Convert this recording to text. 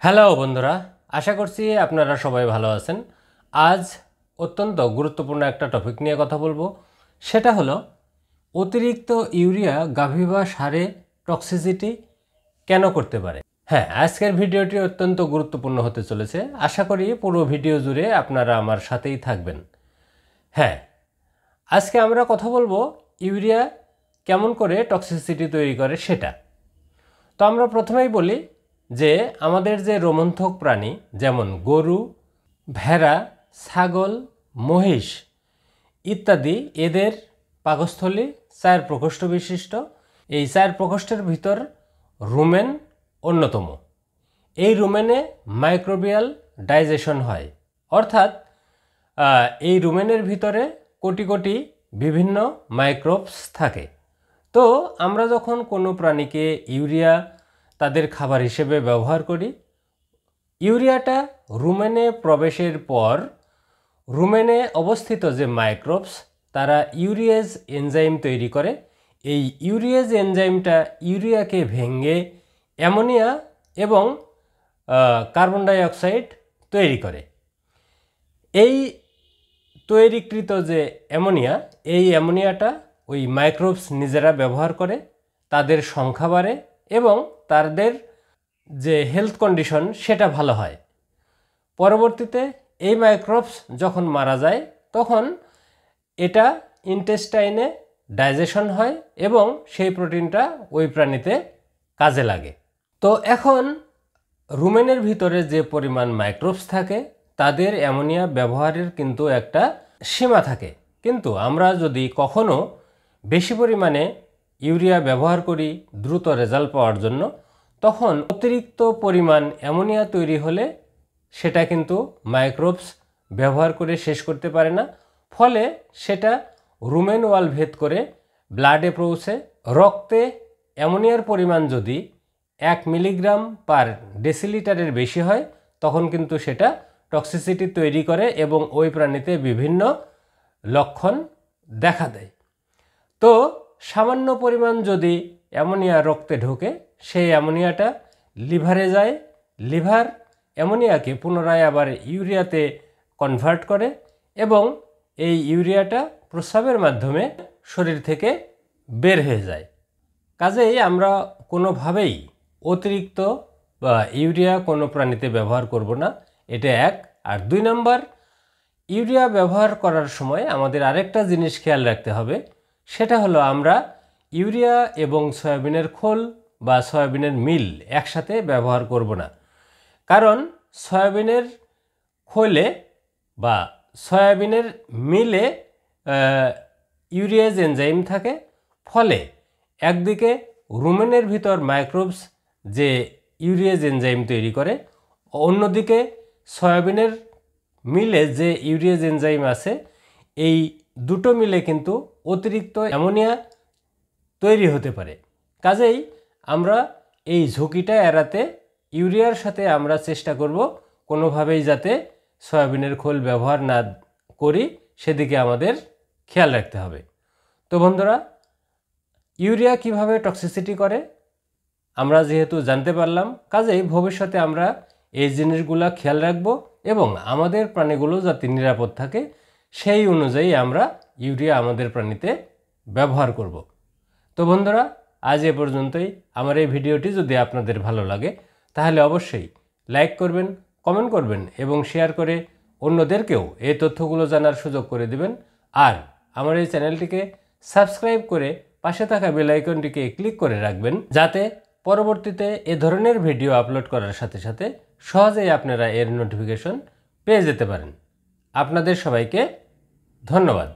Hello বন্ধুরা, আশা করছি আপনারা সবাই ভালো আছেন। আজ অত্যন্ত গুরুত্বপূর্ণ একটা টপিক নিয়ে কথা বলবো। সেটা হলো অতিরিক্ত ইউরিয়া গাভী বা ষাঁড়ে টক্সিসিটি কেন করতে পারে। হ্যাঁ, আজকের ভিডিওটি অত্যন্ত গুরুত্বপূর্ণ হতে চলেছে। আশা করি পুরো ভিডিও জুড়ে আপনারা আমার সাথেই থাকবেন। হ্যাঁ, আজকে আমরা কথা বলবো ইউরিয়া কেমন করে টক্সিসিটি তৈরি করে সেটা। তো আমরা প্রথমেই বলি যে আমাদের যে রোমন্থক প্রাণী যেমন গরু, ভেড়া, ছাগল, মহিষ ইত্যাদি, এদের পাকস্থলী 4 প্রকোষ্ঠ বিশিষ্ট। এই 4 প্রকোষ্ঠের ভিতর রুমেন অন্যতম। এই রুমেনে মাইক্রোবিয়াল ডাইজেশন হয়, অর্থাৎ এই রুমেনের ভিতরে কোটি কোটি বিভিন্ন মাইক্রোবস থাকে। তো আমরা যখন কোনো প্রাণীকে ইউরিয়া তাদের খাবার হিসেবে ব্যবহার করি, ইউরিয়াটা রুমেনে প্রবেশের পর রুমেনে অবস্থিত যে মাইক্রোবস তারা ইউরিয়েজ এনজাইম তৈরি করে। এই ইউরিয়েজ এনজাইমটা ইউরিয়াকে ভেঙে অ্যামোনিয়া এবং কার্বন ডাই অক্সাইড তৈরি করে। এই তৈরিকৃত যে অ্যামোনিয়া, এই অ্যামোনিয়াটা ওই মাইক্রোবস নিজেরা ব্যবহার করে, তাদের সংখ্যা বাড়ে এবং তাদের যে হেলথ কন্ডিশন সেটা ভালো হয়। পরবর্তীতে এই মাইক্রোবস যখন মারা যায় তখন এটা ইন্টেস্টাইনে ডাইজেশন হয় এবং সেই প্রোটিনটা ওই প্রাণীতে কাজে লাগে। তো এখন রুমেনের ভিতরে যে পরিমাণ মাইক্রোবস থাকে তাদের অ্যামোনিয়া ব্যবহারের কিন্তু একটা সীমা থাকে। কিন্তু আমরা যদি কখনো বেশি পরিমাণে ইউরিয়া ব্যবহার করি দ্রুত রেজাল্ট পাওয়ার জন্য, তখন অতিরিক্ত পরিমাণ অ্যামোনিয়া তৈরি হলে সেটা কিন্তু মাইক্রোবস ব্যবহার করে শেষ করতে পারে না। ফলে সেটা রুমেন ওয়াল ভেদ করে ব্লাডে পৌঁছে। রক্তে অ্যামোনিয়ার পরিমাণ যদি 1 মিলিগ্রাম পার ডেসিলিটারের বেশি হয় তখন কিন্তু সেটা টক্সিসিটি তৈরি করে এবং ওই প্রাণীতে বিভিন্ন লক্ষণ দেখা দেয়। তো সামান্য পরিমাণ যদি অ্যামোনিয়া রক্তে ঢোকে, সেই অ্যামোনিয়াটা লিভারে যায়। লিভার অ্যামোনিয়াকে পুনরায় আবার ইউরিয়াতে কনভার্ট করে এবং এই ইউরিয়াটা প্রস্রাবের মাধ্যমে শরীর থেকে বের হয়ে যায়। কাজেই আমরা কোনোভাবেই অতিরিক্ত বা ইউরিয়া কোনো প্রাণীতে ব্যবহার করব না, এটা এক। আর 2 নম্বর, ইউরিয়া ব্যবহার করার সময় আমাদের আরেকটা জিনিস খেয়াল রাখতে হবে। সেটা হলো আমরা ইউরিয়া এবং সয়াবিনের খোল বা সয়াবিনের মিল একসাথে ব্যবহার করব না। কারণ সয়াবিনের খোলে বা সয়াবিনের মিলে ইউরিয়েজ এনজাইম থাকে। ফলে একদিকে রুমেনের ভিতর মাইক্রোবস যে ইউরিয়েজ এনজাইম তৈরি করে, অন্যদিকে সয়াবিনের মিলে যে ইউরিয়েজ এনজাইম আছে, এই দুটো মিলে কিন্তু অতিরিক্ত অ্যামোনিয়া তৈরি হতে পারে। কাজেই আমরা এই ঝুঁকিটা এড়াতে ইউরিয়ার সাথে আমরা চেষ্টা করব কোনোভাবেই যাতে সয়াবিনের খোল ব্যবহার না করি, সেদিকে আমাদের খেয়াল রাখতে হবে। তো বন্ধুরা, ইউরিয়া কিভাবে টক্সিসিটি করে আমরা যেহেতু জানতে পারলাম, কাজেই ভবিষ্যতে আমরা এই জিনিসগুলো খেয়াল রাখব এবং আমাদের প্রাণীগুলো যাতে নিরাপদ থাকে সেই অনুযায়ী আমরা ইউরিয়া আমাদের প্রাণীতে ব্যবহার করব। তো বন্ধুরা, আজ এ পর্যন্তই। আমার এই ভিডিওটি যদি আপনাদের ভালো লাগে তাহলে অবশ্যই লাইক করবেন, কমেন্ট করবেন এবং শেয়ার করে অন্যদেরকেও এই তথ্যগুলো জানার সুযোগ করে দিবেন। আর আমার এই চ্যানেলটিকে সাবস্ক্রাইব করে পাশে থাকা বেল আইকনটিকে ক্লিক করে রাখবেন, যাতে পরবর্তীতে এ ধরনের ভিডিও আপলোড করার সাথে সাথে সহজেই আপনারা এর নোটিফিকেশন পেয়ে যেতে পারেন। আপনাদের সবাইকে ধন্যবাদ।